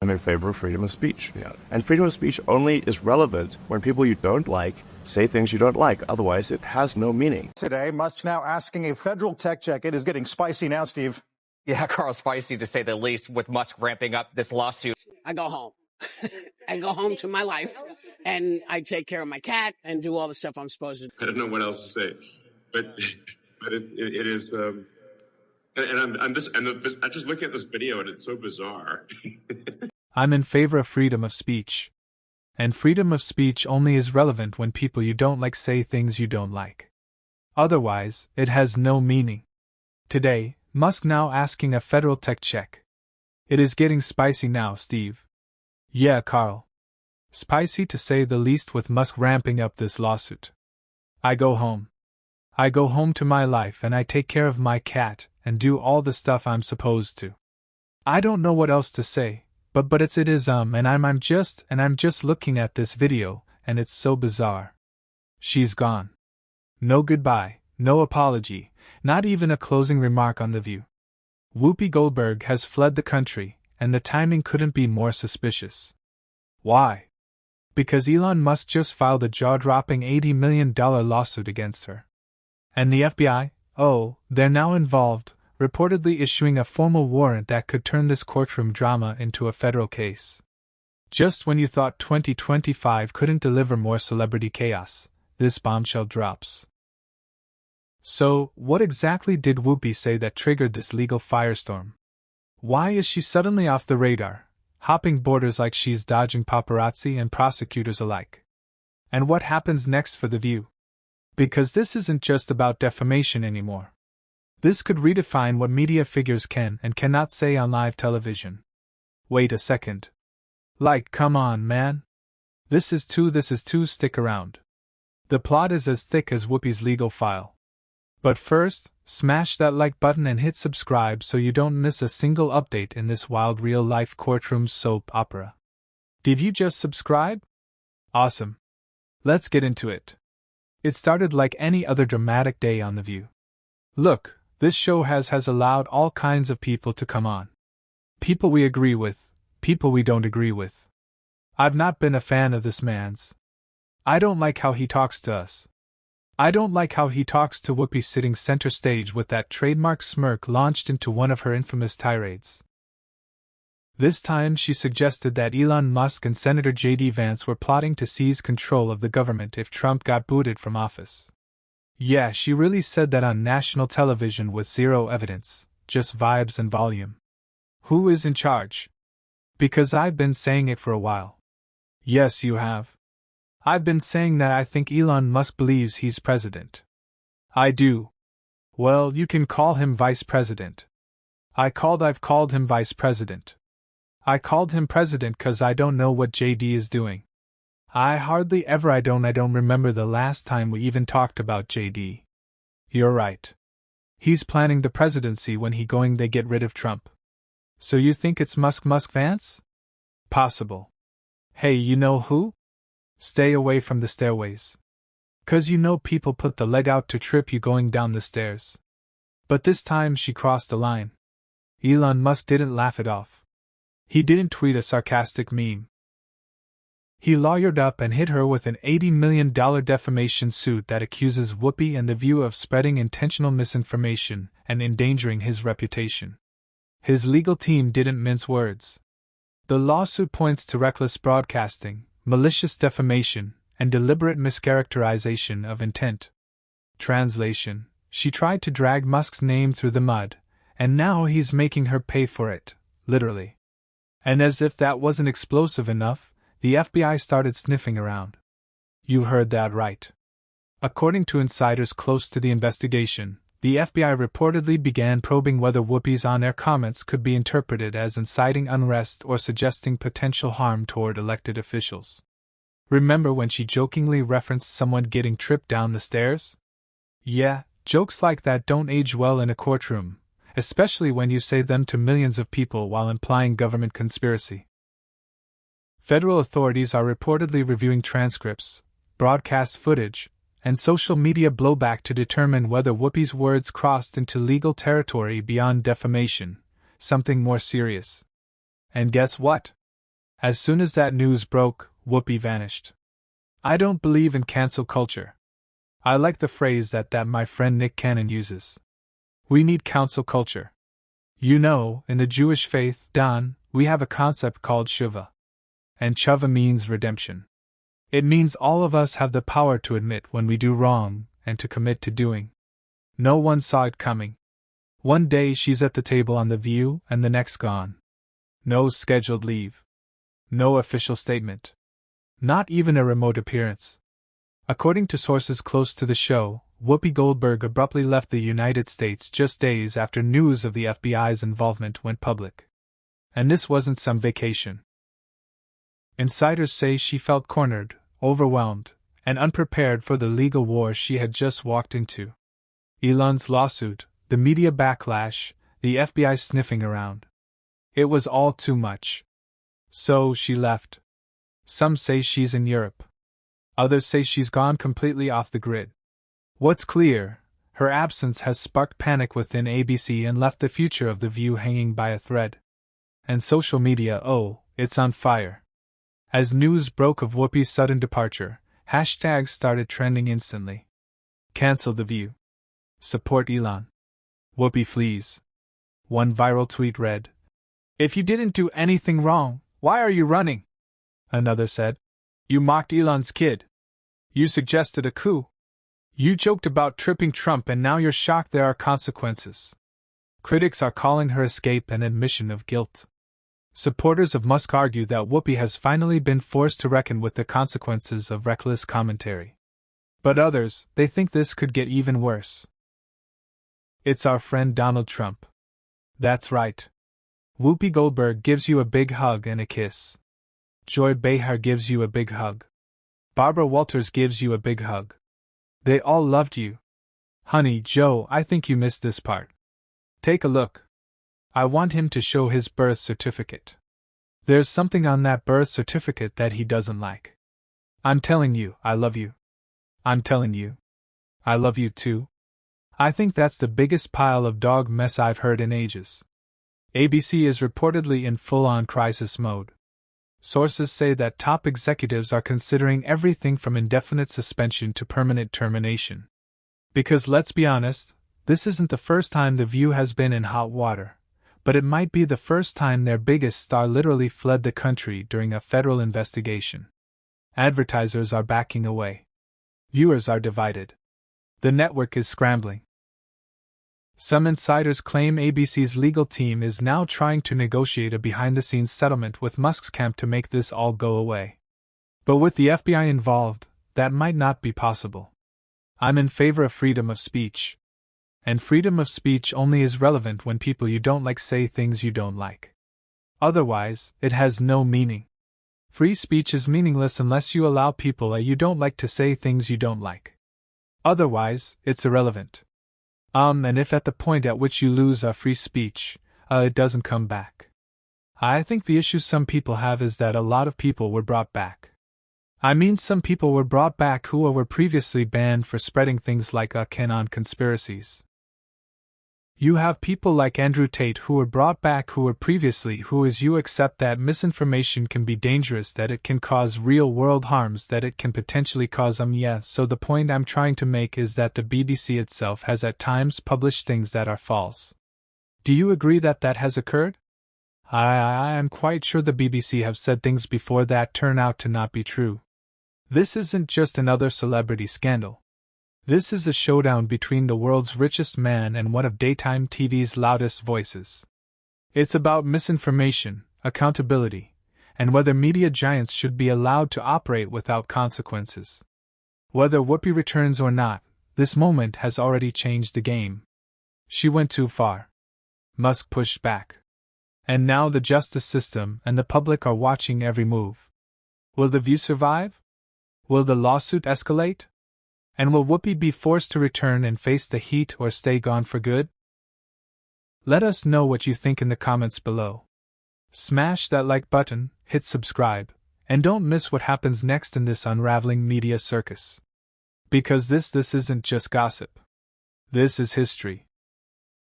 I'm in favor of freedom of speech. Yeah. And freedom of speech only is relevant when people you don't like say things you don't like. Otherwise, it has no meaning. Today, Musk now asking a federal tech check. It is getting spicy now, Steve. Yeah, Carl, spicy to say the least, with Musk ramping up this lawsuit. I go home. I go home to my life, and I take care of my cat and do all the stuff I'm supposed to do. I don't know what else to say, but it is. I'm just looking at this video, and it's so bizarre. I'm in favor of freedom of speech. And freedom of speech only is relevant when people you don't like say things you don't like. Otherwise, it has no meaning. Today, Musk now asking a federal tech check. It is getting spicy now, Steve. Yeah, Carl. Spicy to say the least with Musk ramping up this lawsuit. I go home. I go home to my life and I take care of my cat and do all the stuff I'm supposed to. I don't know what else to say. But it is and I'm just looking at this video, and it's so bizarre. She's gone. No goodbye, no apology, not even a closing remark on The View. Whoopi Goldberg has fled the country, and the timing couldn't be more suspicious. Why? Because Elon Musk just filed a jaw-dropping $80 million lawsuit against her. And the FBI, they're now involved, reportedly issuing a formal warrant that could turn this courtroom drama into a federal case. Just when you thought 2025 couldn't deliver more celebrity chaos, this bombshell drops. So, what exactly did Whoopi say that triggered this legal firestorm? Why is she suddenly off the radar, hopping borders like she's dodging paparazzi and prosecutors alike? And what happens next for The View? Because this isn't just about defamation anymore. This could redefine what media figures can and cannot say on live television. Wait a second. Come on, man. This is too, stick around. The plot is as thick as Whoopi's legal file. But first, smash that like button and hit subscribe so you don't miss a single update in this wild real-life courtroom soap opera. Did you just subscribe? Awesome. Let's get into it. It started like any other dramatic day on The View. Look, this show has allowed all kinds of people to come on. People we agree with, people we don't agree with. I've not been a fan of this man's. I don't like how he talks to us. I don't like how he talks to Whoopi sitting center stage with that trademark smirk launched into one of her infamous tirades. This time she suggested that Elon Musk and Senator J.D. Vance were plotting to seize control of the government if Trump got booted from office. Yeah, she really said that on national television with zero evidence, just vibes and volume. Who is in charge? Because I've been saying it for a while. Yes, you have. I've been saying that I think Elon Musk believes he's president. I do. Well, you can call him vice president. I've called him vice president. I called him president 'cause I don't know what JD is doing. I don't remember the last time we even talked about JD. You're right. He's planning the presidency when they get rid of Trump. So you think it's Musk Vance? Possible. Hey, you know who? Stay away from the stairways. 'Cause people put the leg out to trip you going down the stairs. But this time she crossed the line. Elon Musk didn't laugh it off. He didn't tweet a sarcastic meme. He lawyered up and hit her with an $80 million defamation suit that accuses Whoopi and The View of spreading intentional misinformation and endangering his reputation. His legal team didn't mince words. The lawsuit points to reckless broadcasting, malicious defamation, and deliberate mischaracterization of intent. Translation: she tried to drag Musk's name through the mud, and now he's making her pay for it, literally. And as if that wasn't explosive enough, the FBI started sniffing around. You heard that right. According to insiders close to the investigation, the FBI reportedly began probing whether Whoopi's on-air comments could be interpreted as inciting unrest or suggesting potential harm toward elected officials. Remember when she jokingly referenced someone getting tripped down the stairs? Yeah, jokes like that don't age well in a courtroom, especially when you say them to millions of people while implying government conspiracy. Federal authorities are reportedly reviewing transcripts, broadcast footage, and social media blowback to determine whether Whoopi's words crossed into legal territory beyond defamation, something more serious. And guess what? As soon as that news broke, Whoopi vanished. I don't believe in cancel culture. I like the phrase that my friend Nick Cannon uses. We need cancel culture. You know, in the Jewish faith, Don, we have a concept called Shuva. And Shuva means redemption. It means all of us have the power to admit when we do wrong and to commit to doing. No one saw it coming. One day she's at the table on The View and the next gone. No scheduled leave. No official statement. Not even a remote appearance. According to sources close to the show, Whoopi Goldberg abruptly left the United States just days after news of the FBI's involvement went public. And this wasn't some vacation. Insiders say she felt cornered, overwhelmed, and unprepared for the legal war she had just walked into. Elon's lawsuit, the media backlash, the FBI sniffing around. It was all too much. So she left. Some say she's in Europe. Others say she's gone completely off the grid. What's clear, her absence has sparked panic within ABC and left the future of The View hanging by a thread. And social media, oh, it's on fire. As news broke of Whoopi's sudden departure, hashtags started trending instantly. Cancel The View. Support Elon. Whoopi flees. One viral tweet read, "If you didn't do anything wrong, why are you running?" Another said, "You mocked Elon's kid. You suggested a coup. You joked about tripping Trump and now you're shocked there are consequences." Critics are calling her escape an admission of guilt. Supporters of Musk argue that Whoopi has finally been forced to reckon with the consequences of reckless commentary. But others, they think this could get even worse. It's our friend Donald Trump. That's right. Whoopi Goldberg gives you a big hug and a kiss. Joy Behar gives you a big hug. Barbara Walters gives you a big hug. They all loved you. Honey Joe, I think you missed this part. Take a look. I want him to show his birth certificate. There's something on that birth certificate that he doesn't like. I'm telling you, I love you. I'm telling you. I love you too. I think that's the biggest pile of dog mess I've heard in ages. ABC is reportedly in full-on crisis mode. Sources say that top executives are considering everything from indefinite suspension to permanent termination. Because let's be honest, this isn't the first time The View has been in hot water, but it might be the first time their biggest star literally fled the country during a federal investigation. Advertisers are backing away. Viewers are divided. The network is scrambling. Some insiders claim ABC's legal team is now trying to negotiate a behind-the-scenes settlement with Musk's camp to make this all go away. But with the FBI involved, that might not be possible. I'm in favor of freedom of speech. And freedom of speech only is relevant when people you don't like say things you don't like. Otherwise, it has no meaning. Free speech is meaningless unless you allow people you don't like to say things you don't like. Otherwise, it's irrelevant. And if at the point at which you lose free speech, it doesn't come back. I think the issue some people have is that a lot of people were brought back. I mean, some people were brought back who were previously banned for spreading things like QAnon conspiracies. You have people like Andrew Tate who were brought back who were previously who is you accept that misinformation can be dangerous, that it can cause real-world harms, that it can potentially cause so the point I'm trying to make is that the BBC itself has at times published things that are false. Do you agree that that has occurred? I am quite sure the BBC have said things before that turn out to not be true. This isn't just another celebrity scandal. This is a showdown between the world's richest man and one of daytime TV's loudest voices. It's about misinformation, accountability, and whether media giants should be allowed to operate without consequences. Whether Whoopi returns or not, this moment has already changed the game. She went too far. Musk pushed back. And now the justice system and the public are watching every move. Will The View survive? Will the lawsuit escalate? And will Whoopi be forced to return and face the heat or stay gone for good? Let us know what you think in the comments below. Smash that like button, hit subscribe, and don't miss what happens next in this unraveling media circus. Because this isn't just gossip. This is history.